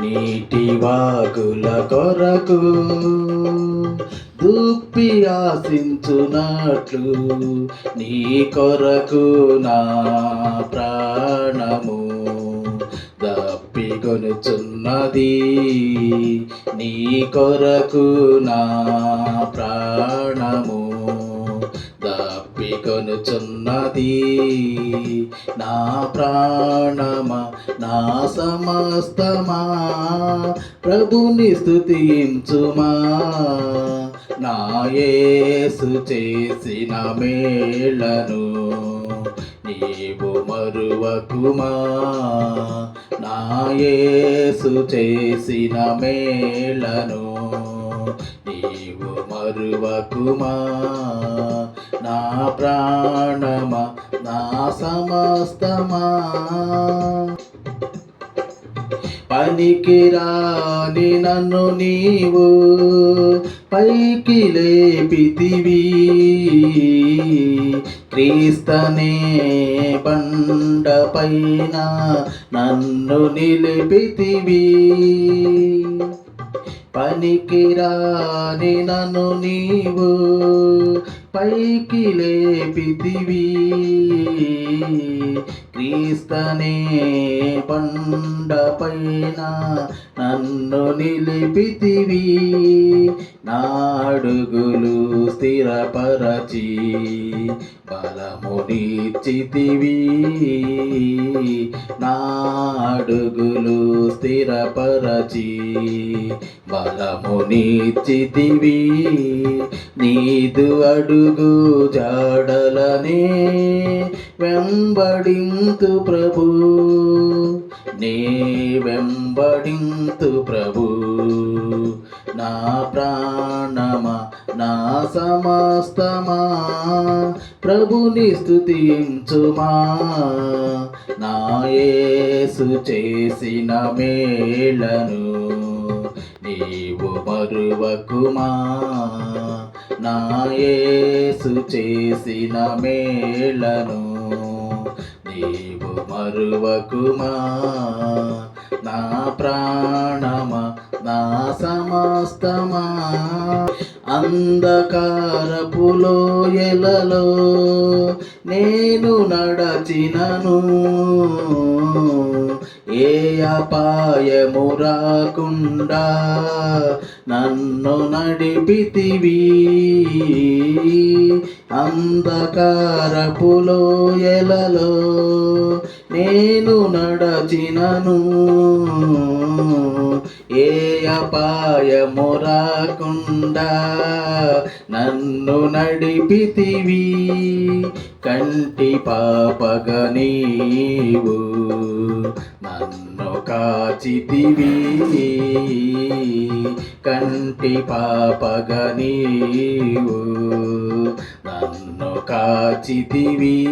నీటి వాగుల కొరకు దుప్పి ఆశించునట్లు నీ కొరకు నా ప్రాణము దప్పికొనుచున్నది. నీ కొరకు నా ప్రాణము దప్పికొనుచున్నది. నా ప్రాణమా నా సమస్తమా ప్రభుని స్తుతించుమా. నా యేసు చేసిన మేళ్లను నీవు మరువకుమా. నా యేసు చేసిన మేళ్లను నీవు మరువకుమా. నా ప్రాణమా నా సమస్తమా పనికిరాని నన్ను నీవు పైకి లేపితివి. క్రీస్తనే బండపైన నన్ను నిలిపితివి. పనికిరాని నన్ను నీవు పైకి లేపితివి. క్రీస్తనే బండపైన నన్ను నిలిపితివి. నా అడుగులు స్థిరపరచి బలమునిచ్చితివి. నా అడుగులు స్థిరపరచి బలమునిచ్చితివి. నీదు అడుగు జాడలనే వెంబడింతు ప్రభు. నే వెంబడింతు ప్రభు. నా ప్రాణమా నా సమస్తమా ప్రభుని స్తుతించుమా. నా యేసు చేసిన మేళ్లను నీవు మరువకుమా. నా యేసు చేసిన మేళ్లను నీవు మరువకుమా. నా ప్రాణమా నా సమస్తమా అంధకారపు లోయలలో నేను నడచినను ఏ అపాయము రాకుండా నన్ను నడిపితివి. అంధకారపు లోయలలో నేను నడచినను ఏ అపాయము రాకుండా నన్ను నడిపితివి. కంటి పాపగా నీవు నన్ను కాచితివి. కంటి పాపగా నీవు నన్ను కాచితివి.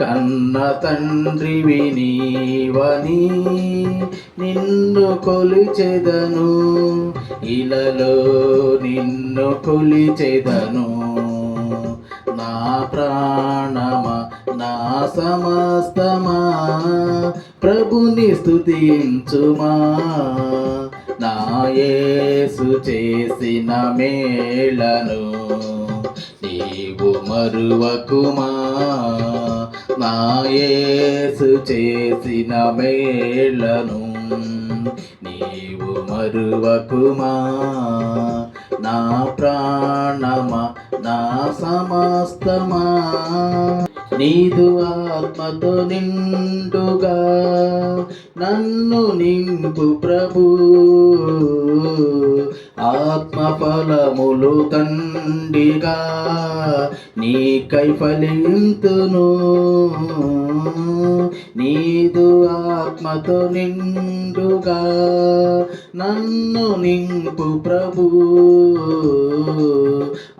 కన్న తండ్రివి నీవని నిన్ను కొలిచెదను. ఇలలో నిన్ను కొలిచెదను. నా ప్రాణమా నా సమస్తమా ప్రభుని స్తుతించుమా. నా యేసు చేసిన మేళ్లను నీవు మరువకుమా. నా యేసు చేసిన మేళ్లను నీవు మరువకుమా. నా ప్రాణమా నా సమస్తమా నీదు ఆత్మతో నిండుగా నన్ను నింపు ప్రభు. ఆత్మ ఫలములు దండిగా నీకై ఫలింతును. నీదు ఆత్మతో నిండుగా నన్ను నింపు ప్రభు.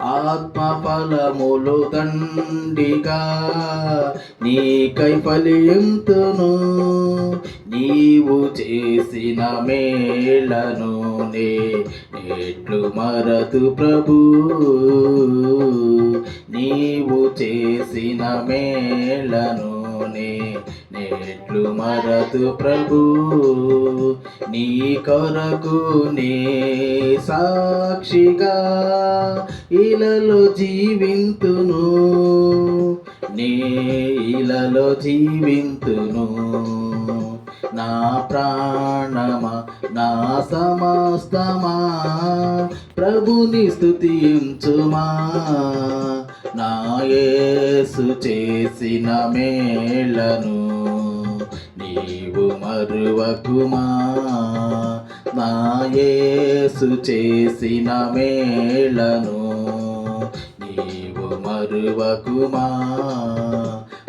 ఆత్మ ఫలములు దండిగా నీకై ఫలింతును. నీవు చేసిన మేళ్లను నేట్లు మరతు ప్రభు. నీవు చేసిన మేళ్లను నేట్లు మరతు ప్రభు, నీ కొరకు నే సాక్షిగా ఇలలో జీవింతును, నే ఇలలో జీవింతును. నా ప్రాణమా నా సమస్తమా ప్రభుని స్తుతించుమా, నా యేసు చేసిన మేళ్లను నీవు మరువకుమా, నా యేసు చేసిన మేళ్లను నీవు మరువకుమా.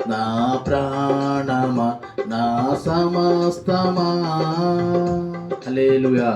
నా ప్రాణమా నా సమస్తమా. హల్లెలూయా.